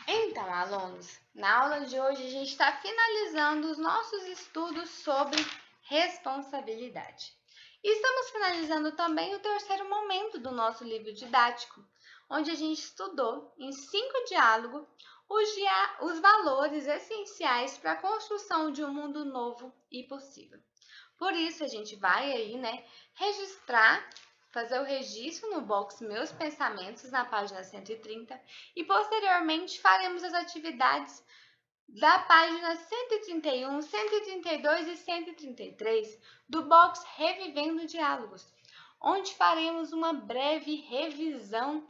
Então, alunos, na aula de hoje a gente está finalizando os nossos estudos sobre responsabilidade. E estamos finalizando também o terceiro momento do nosso livro didático, onde a gente estudou em 5 diálogos os valores essenciais para a construção de um mundo novo e possível. Por isso, a gente vai aí, registrar, fazer o registro no box Meus Pensamentos, na página 130, e posteriormente faremos as atividades da página 131, 132 e 133 do box Revivendo Diálogos, onde faremos uma breve revisão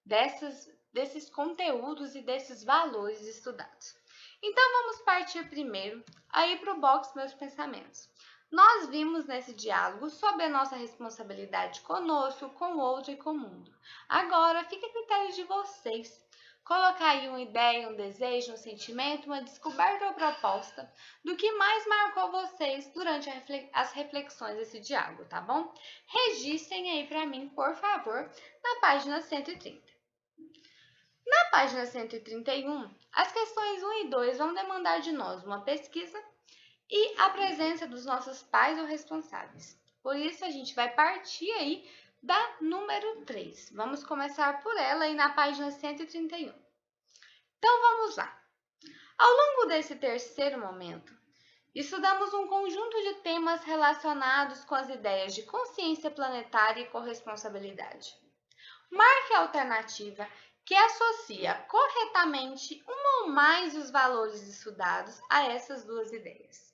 desses conteúdos e desses valores estudados. Então, vamos partir primeiro aí para o box Meus Pensamentos. Nós vimos nesse diálogo sobre a nossa responsabilidade conosco, com o outro e com o mundo. Agora, fica a critério de vocês colocar aí uma ideia, um desejo, um sentimento, uma descoberta ou proposta do que mais marcou vocês durante as reflexões desse diálogo, tá bom? Registrem aí para mim, por favor, na página 130. Na página 131, as questões 1 e 2 vão demandar de nós uma pesquisa e a presença dos nossos pais ou responsáveis. Por isso, a gente vai partir aí da número 3. Vamos começar por ela aí na página 131. Então, vamos lá. Ao longo desse terceiro momento, estudamos um conjunto de temas relacionados com as ideias de consciência planetária e corresponsabilidade. Marque a alternativa que associa corretamente um ou mais os valores estudados a essas duas ideias.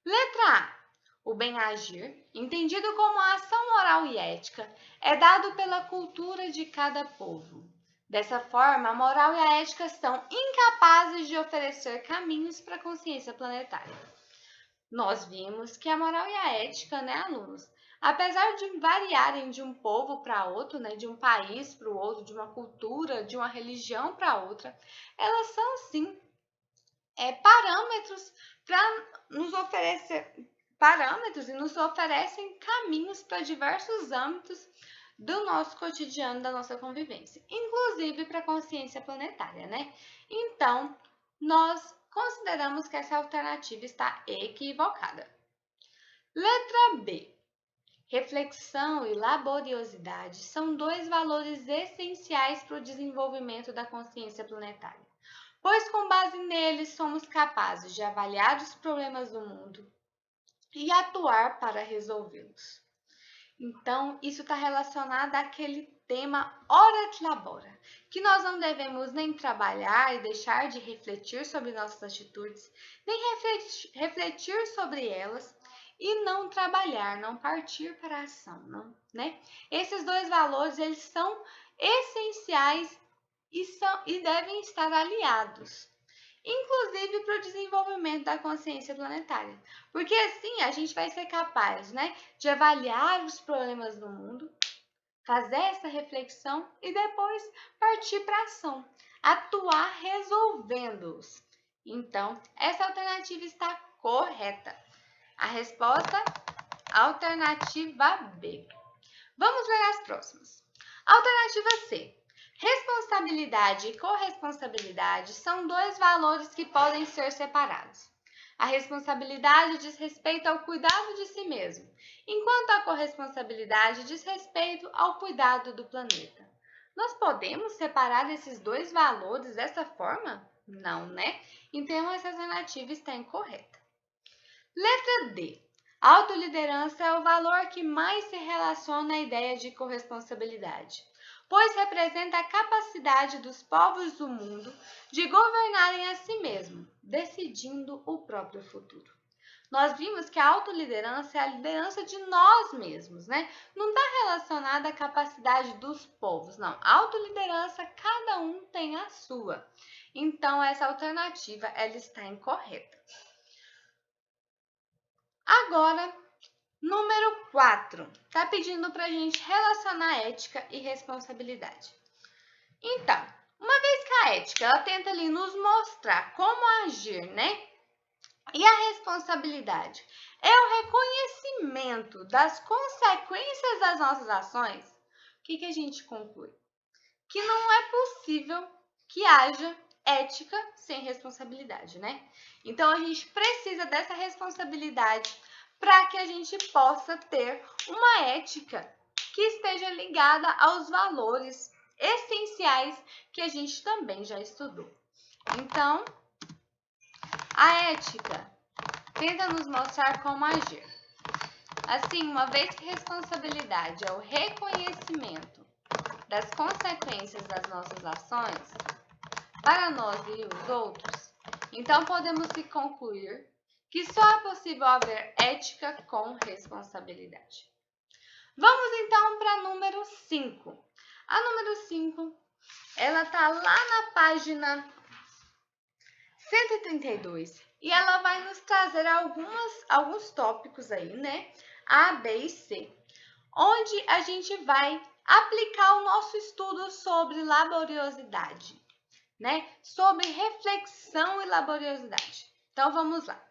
Letra A. O bem-agir, entendido como a ação moral e ética, é dado pela cultura de cada povo. Dessa forma, a moral e a ética são incapazes de oferecer caminhos para a consciência planetária. Nós vimos que a moral e a ética, alunos, apesar de variarem de um povo para outro, de um país para o outro, de uma cultura, de uma religião para outra, elas são sim parâmetros para nos oferecer parâmetros e nos oferecem caminhos para diversos âmbitos do nosso cotidiano, da nossa convivência, inclusive para a consciência planetária, Então, nós consideramos que essa alternativa está equivocada. Letra B. Reflexão e laboriosidade são dois valores essenciais para o desenvolvimento da consciência planetária, pois com base neles somos capazes de avaliar os problemas do mundo e atuar para resolvê-los. Então, isso está relacionado àquele tema hora de labora, que nós não devemos nem trabalhar e deixar de refletir sobre nossas atitudes, nem refletir sobre elas e não trabalhar, não partir para a ação, não, Esses dois valores, eles são essenciais e devem estar aliados, inclusive para o desenvolvimento da consciência planetária. Porque assim a gente vai ser capaz, de avaliar os problemas do mundo, fazer essa reflexão e depois partir para a ação, atuar resolvendo-os. Então, essa alternativa está correta. A resposta, alternativa B. Vamos ler as próximas. Alternativa C. Responsabilidade e corresponsabilidade são dois valores que podem ser separados. A responsabilidade diz respeito ao cuidado de si mesmo, enquanto a corresponsabilidade diz respeito ao cuidado do planeta. Nós podemos separar esses dois valores dessa forma? Não, Então, essa alternativa está incorreta. Letra D. Autoliderança é o valor que mais se relaciona à ideia de corresponsabilidade, pois representa a capacidade dos povos do mundo de governarem a si mesmos, decidindo o próprio futuro. Nós vimos que a autoliderança é a liderança de nós mesmos, Não está relacionada à capacidade dos povos, não. A autoliderança, cada um tem a sua. Então, essa alternativa, ela está incorreta. Agora, número 4, está pedindo para a gente relacionar ética e responsabilidade. Então, uma vez que a ética, ela tenta ali nos mostrar como agir, E a responsabilidade é o reconhecimento das consequências das nossas ações. O que a gente conclui? Que não é possível que haja ética sem responsabilidade, né? Então, a gente precisa dessa responsabilidade para que a gente possa ter uma ética que esteja ligada aos valores essenciais que a gente também já estudou. Então, a ética tenta nos mostrar como agir. Assim, uma vez que responsabilidade é o reconhecimento das consequências das nossas ações para nós e os outros, então podemos concluir que só é possível haver ética com responsabilidade. Vamos então para a número 5. A número 5, ela está lá na página 132 e ela vai nos trazer alguns tópicos aí, né? A, B e C, onde a gente vai aplicar o nosso estudo sobre laboriosidade, né? Sobre reflexão e laboriosidade. Então, vamos lá.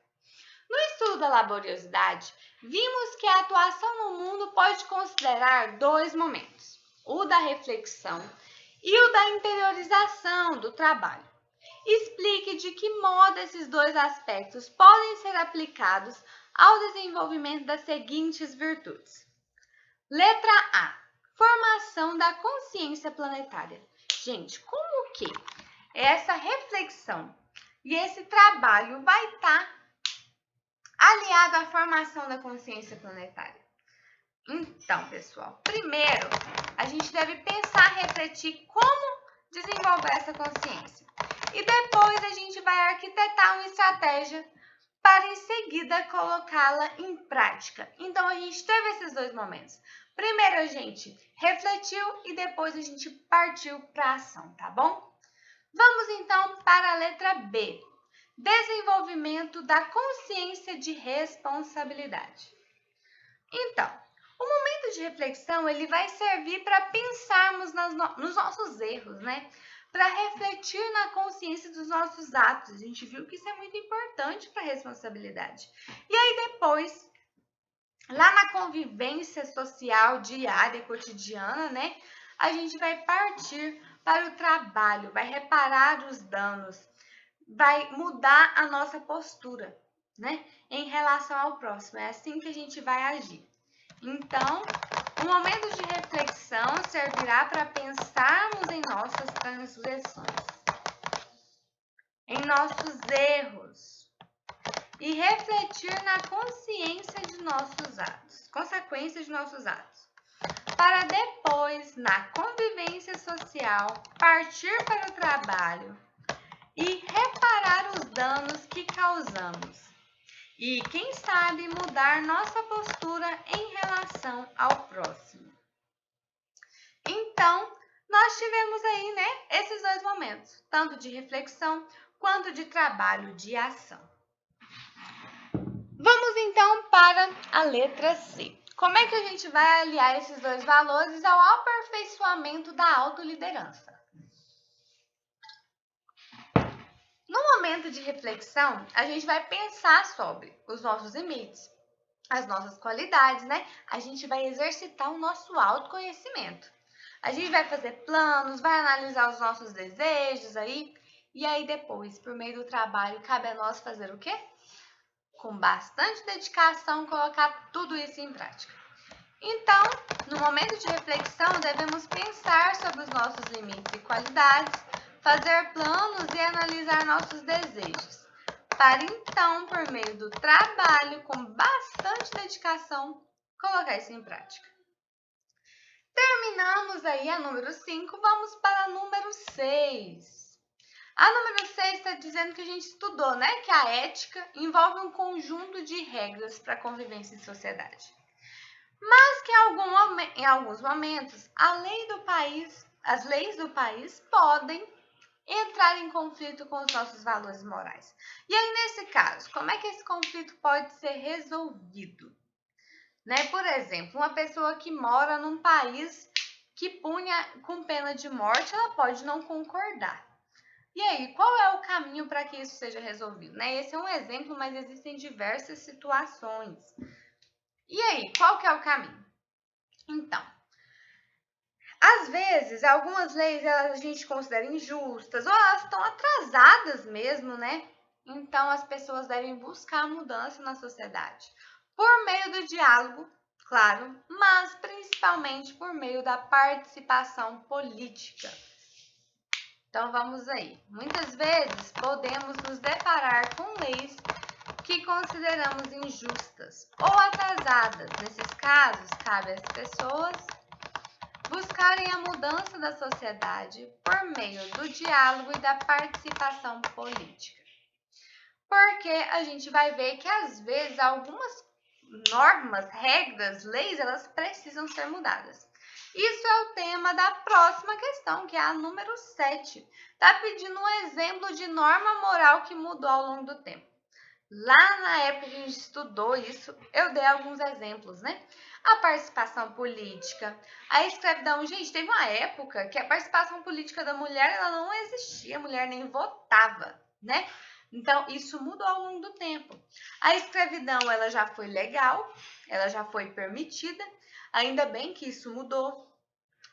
No estudo da laboriosidade, vimos que a atuação no mundo pode considerar dois momentos, o da reflexão e o da interiorização do trabalho. Explique de que modo esses dois aspectos podem ser aplicados ao desenvolvimento das seguintes virtudes. Letra A. Formação da consciência planetária. Gente, como que essa reflexão e esse trabalho vai estar aliado à formação da consciência planetária? Então, pessoal, primeiro a gente deve pensar, refletir como desenvolver essa consciência. E depois a gente vai arquitetar uma estratégia para em seguida colocá-la em prática. Então, a gente teve esses dois momentos. Primeiro a gente refletiu e depois a gente partiu para a ação, tá bom? Vamos então para a letra B. Desenvolvimento da consciência de responsabilidade. Então, o momento de reflexão ele vai servir para pensarmos nos nossos erros, né? Para refletir na consciência dos nossos atos. A gente viu que isso é muito importante para a responsabilidade. E aí depois, lá na convivência social diária e cotidiana, né? A gente vai partir para o trabalho, vai reparar os danos, vai mudar a nossa postura, né? Em relação ao próximo. É assim que a gente vai agir. Então, o momento de reflexão servirá para pensarmos em nossas transgressões, em nossos erros e refletir na consciência de nossos atos, consequências de nossos atos, para depois, na convivência social, partir para o trabalho e reparar os danos que causamos. E, quem sabe, mudar nossa postura em relação ao próximo. Então, nós tivemos aí, né, esses dois momentos, tanto de reflexão quanto de trabalho de ação. Vamos então para a letra C. Como é que a gente vai aliar esses dois valores ao aperfeiçoamento da autoliderança? No momento de reflexão, a gente vai pensar sobre os nossos limites, as nossas qualidades, né? A gente vai exercitar o nosso autoconhecimento. A gente vai fazer planos, vai analisar os nossos desejos aí. E aí depois, por meio do trabalho, cabe a nós fazer o quê? Com bastante dedicação, colocar tudo isso em prática. Então, no momento de reflexão, devemos pensar sobre os nossos limites e qualidades, fazer planos e analisar nossos desejos, para então, por meio do trabalho, com bastante dedicação, colocar isso em prática. Terminamos aí a número 5, vamos para a número 6. A número 6 está dizendo que a gente estudou, né? Que a ética envolve um conjunto de regras para a convivência em sociedade. Mas que em alguns momentos, as leis do país podem entrar em conflito com os nossos valores morais. E aí, nesse caso, como é que esse conflito pode ser resolvido? Né? Por exemplo, uma pessoa que mora num país que punha com pena de morte, ela pode não concordar. E aí, qual é o caminho para que isso seja resolvido? Né? Esse é um exemplo, mas existem diversas situações. E aí, qual que é o caminho? Então, Às vezes, algumas leis a gente considera injustas ou elas estão atrasadas mesmo, né? Então, as pessoas devem buscar mudança na sociedade por meio do diálogo, claro, mas principalmente por meio da participação política. Então, vamos aí. Muitas vezes podemos nos deparar com leis que consideramos injustas ou atrasadas. Nesses casos, cabe às pessoas buscarem a mudança da sociedade por meio do diálogo e da participação política. Porque a gente vai ver que às vezes algumas normas, regras, leis, elas precisam ser mudadas. Isso é o tema da próxima questão, que é a número 7. Está pedindo um exemplo de norma moral que mudou ao longo do tempo. Lá na época que a gente estudou isso, eu dei alguns exemplos, né? A participação política, a escravidão. Gente, teve uma época que a participação política da mulher ela não existia, a mulher nem votava, né? Então, isso mudou ao longo do tempo. A escravidão, ela já foi legal, ela já foi permitida, ainda bem que isso mudou.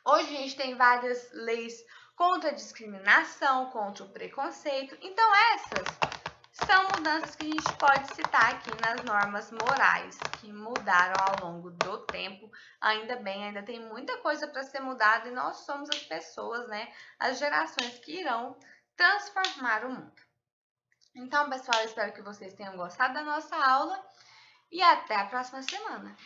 Hoje a gente tem várias leis contra a discriminação, contra o preconceito. Então, essas são mudanças que a gente pode citar aqui nas normas morais que mudaram ao longo do tempo. Ainda bem, ainda tem muita coisa para ser mudada e nós somos as pessoas, né? As gerações que irão transformar o mundo. Então, pessoal, eu espero que vocês tenham gostado da nossa aula e até a próxima semana.